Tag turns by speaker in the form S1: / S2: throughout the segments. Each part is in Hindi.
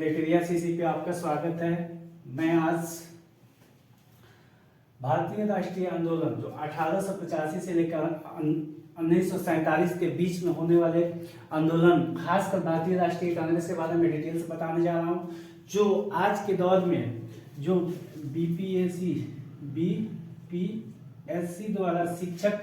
S1: प्रक्रिया सीसी पे आपका स्वागत है। मैं आज भारतीय राष्ट्रीय आंदोलन जो 1885 से लेकर 1947 के बीच में होने वाले आंदोलन, खासकर भारतीय राष्ट्रीय कांग्रेस के बारे में डिटेल से बताने जा रहा हूँ। जो आज के दौर में जो बीपीएससी द्वारा शिक्षण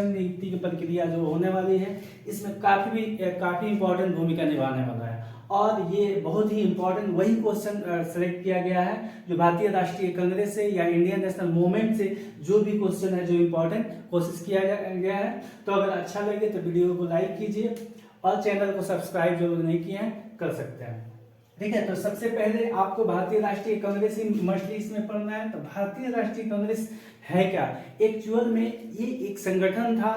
S1: नियुक्ति की प्रक्रिया जो होने वाली है, इसमें काफी इंपॉर्टेंट भूमिका निभाने वाला है। और ये बहुत ही इंपॉर्टेंट वही क्वेश्चन सेलेक्ट किया गया है जो भारतीय राष्ट्रीय कांग्रेस से या इंडियन नेशनल मूवमेंट से जो भी क्वेश्चन है, जो इंपॉर्टेंट कोशिश किया गया है। तो अगर अच्छा लगे तो वीडियो को लाइक कीजिए और चैनल को सब्सक्राइब जरूर नहीं किए हैं कर सकते हैं। ठीक है, तो सबसे पहले आपको भारतीय राष्ट्रीय कांग्रेस ही मछली इसमें पढ़ना है। तो भारतीय राष्ट्रीय कांग्रेस है क्या? एक्चुअल में ये एक संगठन था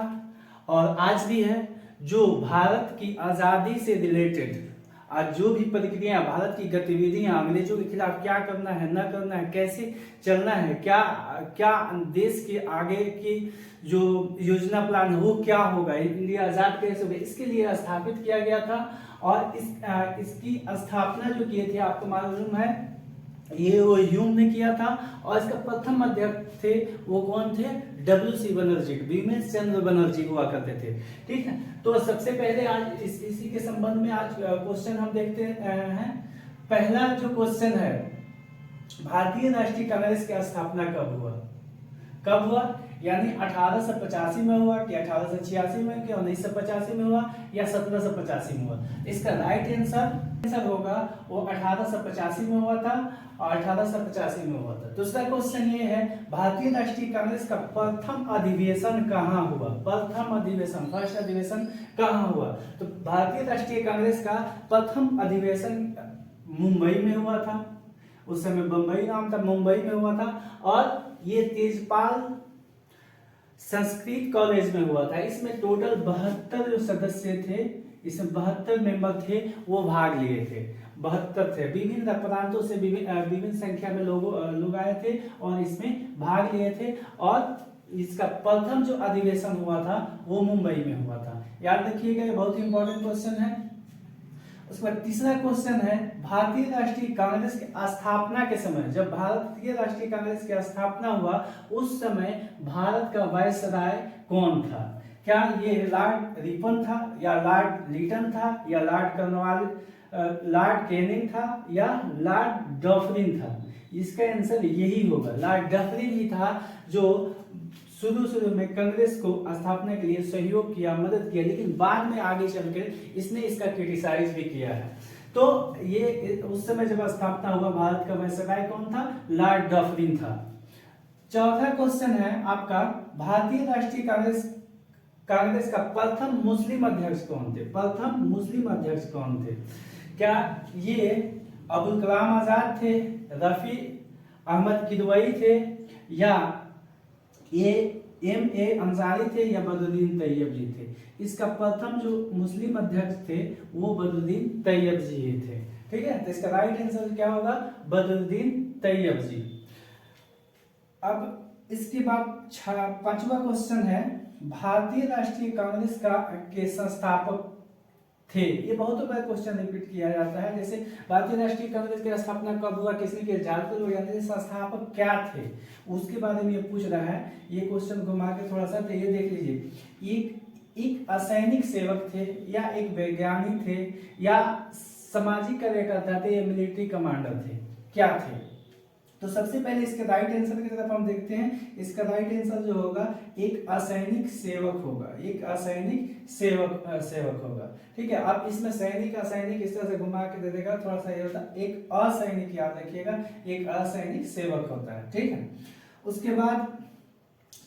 S1: और आज भी है, जो भारत की आजादी से रिलेटेड आज जो भी प्रक्रिया, भारत की गतिविधियां, अंग्रेजों के खिलाफ क्या करना है, न करना है, कैसे चलना है, क्या देश के आगे की जो योजना प्लान है वो क्या होगा, इंडिया आजाद कैसे होगा, इसके लिए स्थापित किया गया था। और इसकी स्थापना जो किए थे आपको मालूम है, ये वो ह्यूम ने किया था। और इसका प्रथम अध्यक्ष थे वो कौन थे? WC बनर्जी, बिमल चंद्र बनर्जी हुआ करते थे। ठीक है, तो सबसे पहले आज इसी के संबंध में आज क्वेश्चन हम देखते हैं। पहला जो क्वेश्चन है, भारतीय राष्ट्रीय कांग्रेस की स्थापना कब हुआ? यानी 1885 में हुआ कि 1886 में कि 1985 में हुआ या 1785 में हुआ? इसका राइट आंसर होगा वो 1885 में हुआ था और 1885 में हुआ था। दूसरा क्वेश्चन ये है, भारतीय राष्ट्रीय कांग्रेस का प्रथम अधिवेशन कहाँ हुआ? फर्स्ट अधिवेशन कहाँ हुआ? तो भारतीय राष्ट्रीय कांग्रेस का प्रथम अधिवेशन मुंबई में हुआ था। उस समय बंबई नाम था, मुंबई में हुआ था। और ये तेजपाल संस्कृत कॉलेज में हुआ था। इसमें टोटल 72 जो सदस्य थे, इसमें 72 मेंबर थे, वो भाग लिए थे। 72 थे, विभिन्न प्रांतों से विभिन्न संख्या में लोग आए थे और इसमें भाग लिए थे। और इसका प्रथम जो अधिवेशन हुआ था वो मुंबई में हुआ था। याद रखिएगा, ये बहुत ही इंपॉर्टेंट क्वेश्चन है। उसके बाद तीसरा क्वेश्चन है, भारतीय राष्ट्रीय कांग्रेस की स्थापना के समय, जब भारतीय राष्ट्रीय कांग्रेस की स्थापना हुआ उस समय भारत का वायसराय कौन था? क्या ये लॉर्ड रिपन था या लॉर्ड लिटन था या लॉर्ड कैनिंग था या लॉर्ड डफरिन था? इसका आंसर यही होगा, लॉर्ड डफरिन ही था, जो शुरू में कांग्रेस को स्थापना के लिए सहयोग किया, मदद किया, लेकिन बाद में आगे चलकर इसने इसका क्रिटिसाइज भी किया है। तो ये उस समय जब स्थापना हुआ, भारत का वायसराय कौन था? लॉर्ड डफरिन था। चौथा क्वेश्चन है आपका, भारतीय राष्ट्रीय कांग्रेस का प्रथम मुस्लिम अध्यक्ष कौन थे? क्या ये अबुल कलाम आजाद थे, रफी अहमद किदवई थे या ये MA अंसारी थे या बदरुद्दीन तैयब जी थे? इसका प्रथम जो मुस्लिम अध्यक्ष थे वो बदरुद्दीन तैयब जी ही थे। ठीक है, तो इसका राइट आंसर क्या होगा? बदरुद्दीन तैयब जी। अब इसके बाद पांचवा क्वेश्चन है, भारतीय राष्ट्रीय कांग्रेस के संस्थापक थे। ये बहुत बार क्वेश्चन रिपीट किया जाता है, जैसे भारतीय राष्ट्रीय कांग्रेस की स्थापना कब हुआ, किसने किया, झारखंड हो जाते, संस्थापक क्या थे उसके बारे में ये पूछ रहा है। ये क्वेश्चन घुमा के थोड़ा सा, तो ये देख लीजिए, एक असैनिक सेवक थे या एक वैज्ञानिक थे या सामाजिक कार्यकर्ता थे या मिलिट्री कमांडर थे, क्या थे? तो सबसे पहले इसके राइट आंसर की तरफ हम देखते हैं। इसका राइट आंसर जो होगा एक असैनिक सेवक होगा, एक असैनिक सेवक होगा। ठीक है, अब इसमें सैनिक असैनिक इस तरह से घुमा के दे देगा, थोड़ा सा ये होता है, एक असैनिक, याद रखिएगा, एक असैनिक सेवक होता है। ठीक है, उसके बाद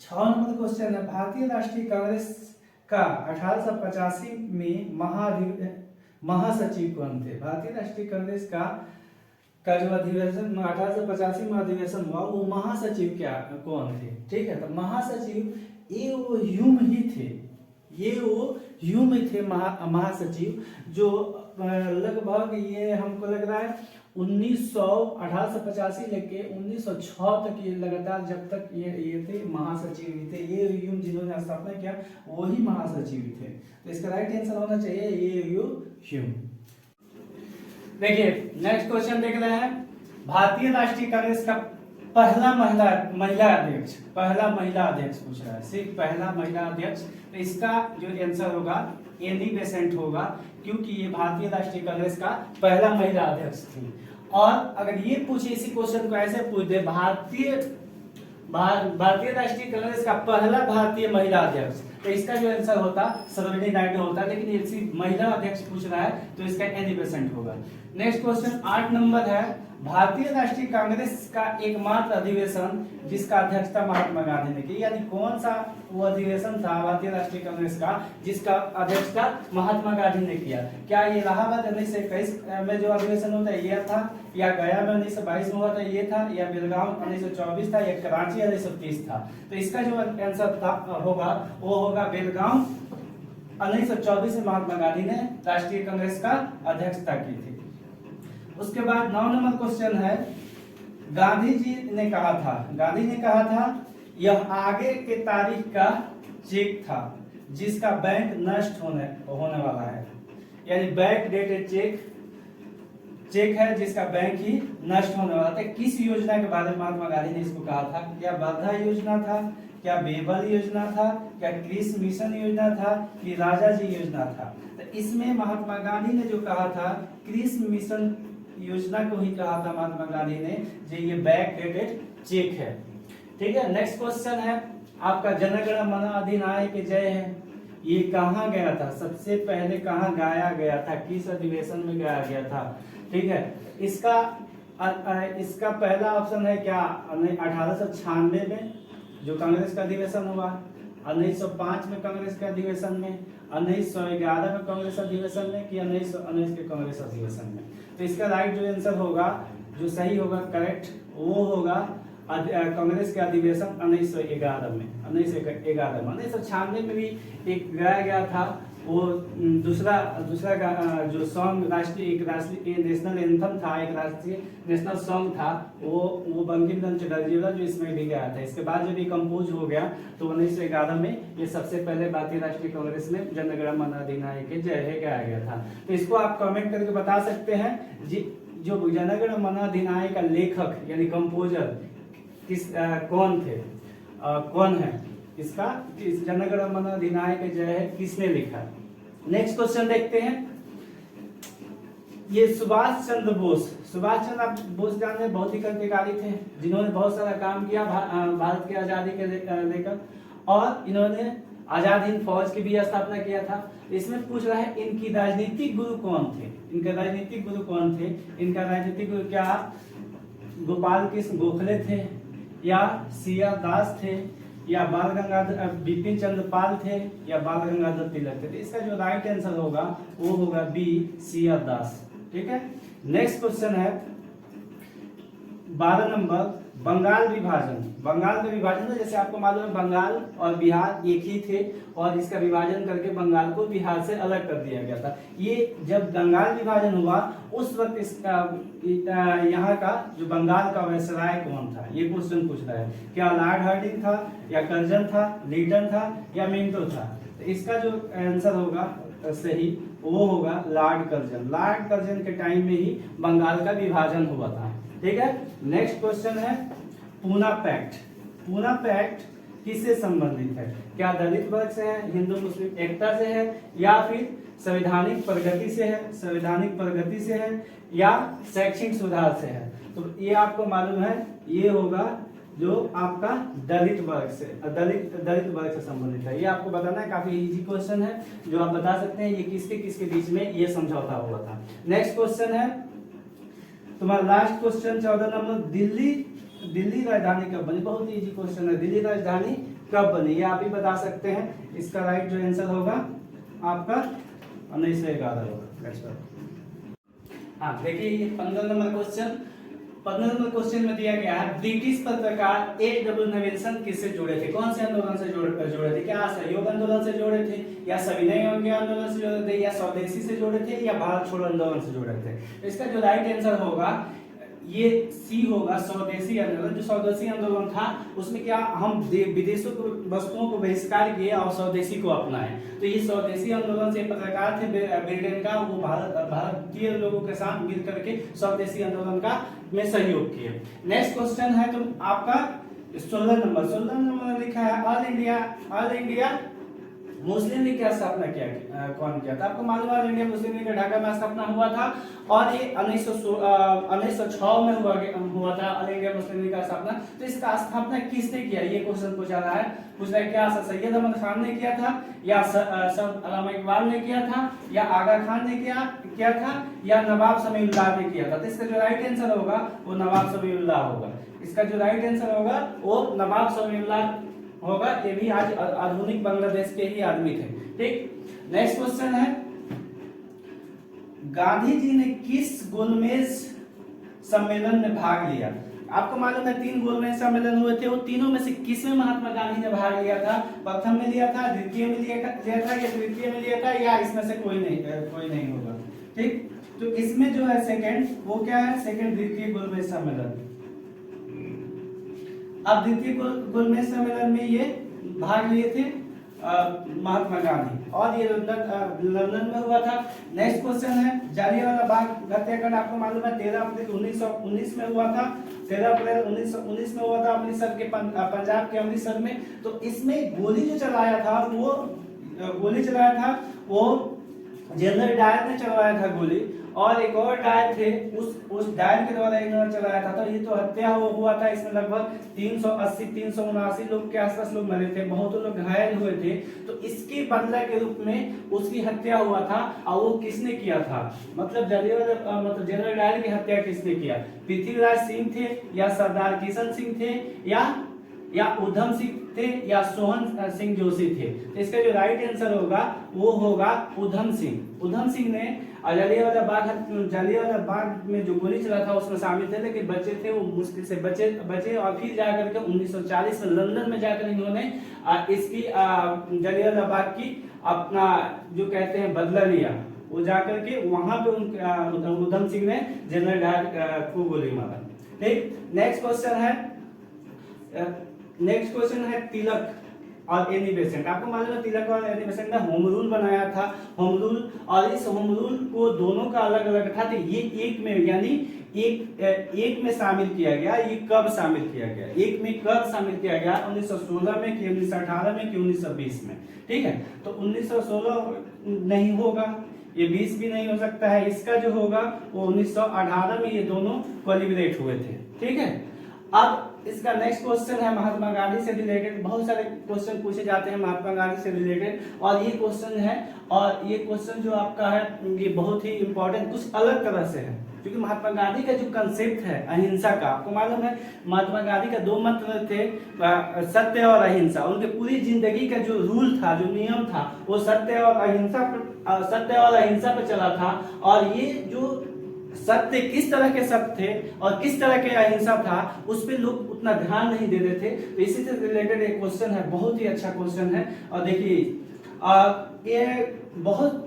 S1: 6 नंबर क्वेश्चन है, भारतीय राष्ट्रीय कांग्रेस का 1885 में महासचिव कौन थे? भारतीय राष्ट्रीय कांग्रेस का जो अधिवेशन 1885 में अधिवेशन हुआ वो महासचिव कौन थे? ठीक है, तो महासचिव ये वो ह्यूम ही थे, महासचिव, जो लगभग ये हमको लग रहा है 1885 लेके 1906 तक ये लगातार जब तक ये थे महासचिव ही थे। ये ह्यूम जिन्होंने स्थापना किया वही महासचिव थे। तो इसका राइट आंसर होना चाहिए ये ह्यूम। देखिए नेक्स्ट क्वेश्चन देख रहे हैं, भारतीय राष्ट्रीय कांग्रेस का पहला महिला अध्यक्ष पूछ रहा है, सिर्फ पहला महिला अध्यक्ष। तो इसका जो आंसर होगा एनी बेसेंट होगा, क्योंकि ये भारतीय राष्ट्रीय कांग्रेस का पहला महिला अध्यक्ष थी। और अगर ये पूछे इसी क्वेश्चन को ऐसे पूछ दे, भारतीय राष्ट्रीय कांग्रेस का पहला भारतीय महिला अध्यक्ष, तो इसका जो आंसर होता सरोजिनी नायडू होता, लेकिन ये सिर्फ महिला अध्यक्ष पूछ रहा है तो इसका एनी परसेंट होगा। नेक्स्ट क्वेश्चन 8 नंबर है, भारतीय राष्ट्रीय कांग्रेस का एकमात्र अधिवेशन जिसका अध्यक्षता महात्मा गांधी ने की, यानी कौन सा वो अधिवेशन था भारतीय राष्ट्रीय कांग्रेस का जिसका अध्यक्षता महात्मा गांधी ने किया? क्या ये इलाहाबाद 1921 में जो अधिवेशन होता है ये था, या गया में 1922 में हुआ था ये था, या बेलगाम 1924 था, या कराची 1930 था? तो इसका जो आंसर होगा वो होगा बेलगाम 1924 में महात्मा गांधी ने राष्ट्रीय कांग्रेस का अध्यक्षता की थी। उसके बाद 9 नंबर क्वेश्चन है, गांधी ने कहा था यह आगे के तारीख का चेक था जिसका बैंक नष्ट होने वाला है, यानी बैक डेटेड चेक है जिसका बैंक ही नष्ट होने वाला था। किस योजना के बारे में महात्मा गांधी ने इसको कहा था? क्या वर्धा योजना था, क्या बेबल योजना था, क्या क्रिस मिशन योजना था, कि राजा जी योजना था? तो इसमें महात्मा गांधी ने जो कहा था क्रिस मिशन योजना को ही कहा था महात्मा गांधी ने, जो ये बैक डेटेड चेक है। ठीक है, नेक्स्ट क्वेश्चन है आपका, जनगण मन अधिनायक जय है, ये कहाँ गया था? सबसे पहले कहाँ गाया गया था, किस अधिवेशन में गाया गया था? ठीक है, इसका पहला ऑप्शन है क्या 1896 में जो कांग्रेस का अधिवेशन हुआ, 1905 में कांग्रेस के अधिवेशन में, 1911 में कांग्रेस अधिवेशन में, कि 1919 के कांग्रेस अधिवेशन में? तो इसका राइट जो आंसर होगा, जो सही होगा करेक्ट, वो होगा कांग्रेस के अधिवेशन 1911 में। 1996 में भी एक गाया गया था, वो दूसरा जो सॉन्ग राष्ट्रीय नेशनल एंथम था, एक राष्ट्रीय नेशनल सॉन्ग था, वो बंकिम चंद्र चटर्जी जो इसमें भी गाया था। इसके बाद जब ये कंपोज हो गया तो 1911 में ये सबसे पहले भारतीय राष्ट्रीय कांग्रेस में जनगण मन अधिनायक जय हे गाया गया था। तो इसको आप कमेंट करके बता सकते हैं जो जनगण मन अधिनायक का लेखक यानी कंपोजर कौन थे, कौन है इसका, इस जनगण मन अधिनायक जय है किसने लिखा? नेक्स्ट क्वेश्चन देखते हैं, ये सुभाष चंद्र बोस जान में बहुत ही क्रांतिकारी थे, जिन्होंने बहुत सारा काम किया भारत की आजादी के लेकर, और इन्होंने आजाद हिंद फौज की भी स्थापना किया था। इसमें पूछ रहा है इनकी राजनीतिक गुरु कौन थे? इनका राजनीतिक गुरु क्या गोपाल कृष्ण गोखले थे, या सिया दास थे, या बाल गंगाधर बिपिन चंद्र पाल थे, या बाल गंगाधर तिलक थे? तो इसका जो राइट आंसर होगा वो होगा बी सिया दास। ठीक है, नेक्स्ट क्वेश्चन है 12 नंबर, बंगाल का विभाजन था। जैसे आपको मालूम है बंगाल और बिहार एक ही थे, और इसका विभाजन करके बंगाल को बिहार से अलग कर दिया गया था। ये जब बंगाल विभाजन हुआ उस वक्त इसका यहाँ का जो बंगाल का वायसराय कौन था, ये क्वेश्चन पूछ रहा है। क्या लॉर्ड हार्डिंग था, या कर्जन था, लीटन था, या मिंटो था? तो इसका जो आंसर होगा सही वो होगा लॉर्ड कर्जन के टाइम में ही बंगाल का विभाजन हुआ था। ठीक है, नेक्स्ट क्वेश्चन है पूना पैक्ट किससे संबंधित है? क्या दलित वर्ग से है, हिंदू मुस्लिम एकता से है, या फिर संवैधानिक प्रगति से है, या शैक्षणिक सुधार से है? तो ये आपको मालूम है ये होगा जो आपका दलित वर्ग से संबंधित है। ये आपको बताना है, काफी इजी क्वेश्चन है जो आप बता सकते हैं ये किसके बीच में ये समझौता हुआ था। नेक्स्ट क्वेश्चन है तुम्हारा लास्ट क्वेश्चन 14 नंबर, दिल्ली राजधानी कब बनी? बहुत ही इजी क्वेश्चन है, दिल्ली राजधानी कब बनी ये आप ही बता सकते हैं। इसका राइट जो आंसर होगा आपका 1911 होगा। हाँ देखिए ये 15 नंबर क्वेश्चन में दिया गया है, ब्रिटिश पत्रकार H.W. नेल्सन किससे जुड़े थे? कौन से आंदोलन से जुड़े थे? क्या सहयोग आंदोलन से जुड़े थे, या सविनय आंदोलन से जुड़े थे, या स्वदेशी से जुड़े थे, या भारत छोड़ो आंदोलन से जुड़े थे? इसका जो राइट आंसर होगा ये सी होगा स्वदेशी आंदोलन। जो स्वदेशी आंदोलन था उसमें क्या हम विदेशों को वस्तुओं को बहिष्कार किए और स्वदेशी को अपनाए। तो ये स्वदेशी आंदोलन से पत्रकार थे ब्रिटेन का, वो भारतीय लोगों के साथ मिल करके स्वदेशी आंदोलन का में सहयोग किए। नेक्स्ट क्वेश्चन है तो आपका 16 नंबर लिखा है ऑल इंडिया मुस्लिम लीग की स्थापना कौन किया था? आपको मालूम है ऑल इंडिया मुस्लिम लीग का ढाका में स्थापना हुआ था और ये 1906 में हुआ था ऑल इंडिया मुस्लिम लीग का स्थापना। तो इसका स्थापना किसने किया, ये क्वेश्चन पूछा रहा है। पूछ रहा है क्या सैयद अहमद खान ने किया था, या सर अल्लामा इकबाल ने किया था, या आगा खान ने किया था, या नवाब समीउल्लाह ने किया था? तो इसका जो राइट आंसर होगा वो नवाब समीउल्लाह होगा। इसका जो राइट आंसर होगा वो नवाब समीउल्लाह होगा। ये भी आज आधुनिक बांग्लादेश के ही आदमी थे। ठीक, नेक्स्ट क्वेश्चन है गांधी जी ने किस गोलमेज सम्मेलन में भाग लिया? आपको मालूम है 3 गोलमेज सम्मेलन हुए थे, वो तीनों में से किसमें महात्मा गांधी ने भाग लिया था? प्रथम में लिया था, द्वितीय में लिया था, या तृतीय में लिया था, या इसमें से कोई नहीं होगा। ठीक, तो इसमें जो है सेकंड, वो क्या है? सेकंड द्वितीय गोलमेज सम्मेलन। अब द्वितीय गोलमेज सम्मेलन में ये भाग लिए थे महात्मा गांधी, और ये लंदन में हुआ था। नेक्स्ट क्वेश्चन है जालियांवाला बाग हत्याकांड। आपको मालूम है 13 अप्रैल 1919 में हुआ था। 13 अप्रैल 1919 में हुआ था अमृतसर के पंजाब के अमृतसर में। तो इसमें गोली जो चलाया था वो जनरल डायर ने चलवाया था गोली, और एक और डायर थे उस डायर के द्वारा इन्होंने चलाया था। तो ये तो हत्या हुआ था। इसमें लगभग 379 लोग के आसपास लोग मरे थे, बहुत लोग घायल हुए थे। तो इसके बदला के रूप में उसकी हत्या हुआ था, और वो किसने किया था? मतलब जनरल डायर की हत्या किसने किया? पृथ्वीराज सिंह थे, या सरदार किशन सिंह थे, या उधम सिंह थे, या सोहन सिंह जोशी थे? तो इसका जो राइट आंसर होगा वो होगा उधम सिंह। उधम सिंह ने जालियांवाला बाग में जो गोली चला था उसमें शामिल थे, लेकिन बचे थे वो मुश्किल से बचे और फिर जाकर के 1940 में लंदन में जाकर इन्होंने इसकी जालियांवाला बाग की अपना जो कहते हैं बदला लिया। वो जाकर के वहां पे उधम सिंह ने जनरल डायर को गोली मारा। ठीक, नेक्स्ट क्वेश्चन है तिलक और एनी बेसेंट। आपको मालूम है तिलक और एनी बेसेंट ने होम रूल बनाया था। होम रूल, और इस होम रूल को दोनों का अलग अलग था। तो ये एक में यानी एक में शामिल किया गया। ये कब शामिल किया गया? एक में कब शामिल किया गया? 1916 में कि 1918 में कि 1920 में? ठीक है, तो 1916 नहीं होगा, ये 20 भी नहीं हो सकता है। इसका जो होगा वो 1918 में ये दोनों कोलिब्रेट हुए थे। ठीक है, अब इसका नेक्स्ट क्वेश्चन है महात्मा गांधी से रिलेटेड। बहुत सारे क्वेश्चन पूछे जाते हैं महात्मा गांधी से रिलेटेड, और ये क्वेश्चन है, और ये क्वेश्चन जो आपका है ये बहुत ही इंपॉर्टेंट कुछ अलग तरह से है, क्योंकि महात्मा गांधी का जो कंसेप्ट है अहिंसा का, आपको मालूम है महात्मा गांधी का 2 मंत्र थे, सत्य और अहिंसा। उनके पूरी जिंदगी का जो रूल था, जो नियम था, वो सत्य और अहिंसा पर चला था। और ये जो सत्य किस तरह के सत्य थे और किस तरह के अहिंसा था, उस पे लोग उतना ध्यान नहीं देते थे। तो इसी से रिलेटेड एक क्वेश्चन है, बहुत ही अच्छा क्वेश्चन है। और देखिए ये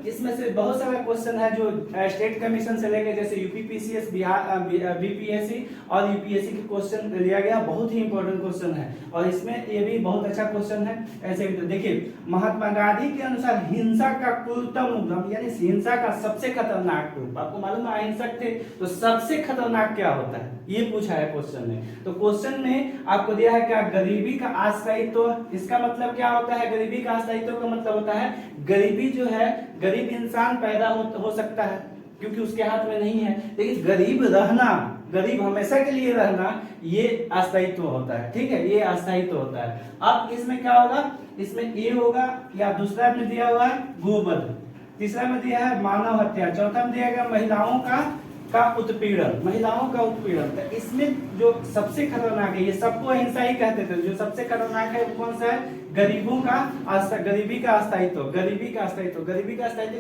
S1: इसमें से बहुत सारा क्वेश्चन है जो स्टेट कमीशन से लेके, जैसे यूपीपीसीएस, बिहार बीपीएससी और यूपीएससी के क्वेश्चन लिया गया। बहुत ही इंपॉर्टेंट क्वेश्चन है, और इसमें ये भी बहुत अच्छा क्वेश्चन है। ऐसे देखिए महात्मा गांधी के अनुसार हिंसा का क्रूरतम उद्यम, यानी हिंसा का सबसे खतरनाक रूप, आपको मालूम है अहिंसक थे तो सबसे खतरनाक क्या होता है, ये पूछा है क्वेश्चन में। तो क्वेश्चन में आपको दिया है क्या? गरीबी का अस्थायित्व। इसका मतलब क्या होता है? गरीबी का अस्थायित्व का मतलब होता है गरीबी जो है, गरीब इंसान पैदा हो सकता है क्योंकि उसके हाथ में नहीं है, लेकिन गरीब हमेशा के लिए रहना, ये अस्थायित्व होता है। ठीक है, ये अस्थायित्व होता है। अब इसमें क्या होगा? इसमें ये होगा, या दूसरा में दिया हुआ है गोवध, तीसरा में दिया है मानव हत्या, चौथा में दिया गया महिलाओं का उत्पीड़न। तो इसमें जो सबसे खतरनाक है, ये सबको अहिंसा ही कहते थे, जो सबसे खतरनाक है वो कौन सा है? गरीबी का अस्थायित्व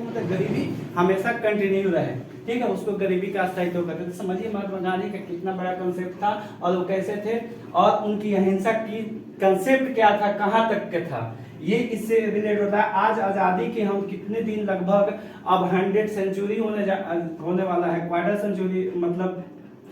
S1: मतलब गरीबी हमेशा कंटिन्यू रहे। ठीक है, उसको गरीबी का अस्थायित्व कहते थे। समझिए महात्मा गांधी का कितना बड़ा कंसेप्ट था, और वो कैसे थे, और उनकी अहिंसा की कंसेप्ट क्या था, कहाँ तक के था, ये इससे रिलेट होता है। आज आजादी के हम कितने दिन, लगभग अब 100 सेंचुरी होने वाला है, क्वार्टर सेंचुरी मतलब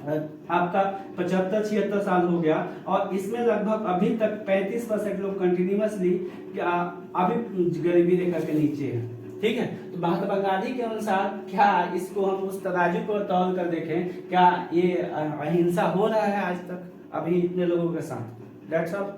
S1: आपका 75-76 साल हो गया, और इसमें लगभग अभी तक 35% लोग कंटिन्यूअसली अभी गरीबी रेखा के नीचे है। ठीक है, तो महात्मा गांधी के अनुसार क्या इसको हम उस तराजू को तौल कर देखें, क्या ये अहिंसा हो रहा है आज तक अभी इतने लोगों के साथ? That's all.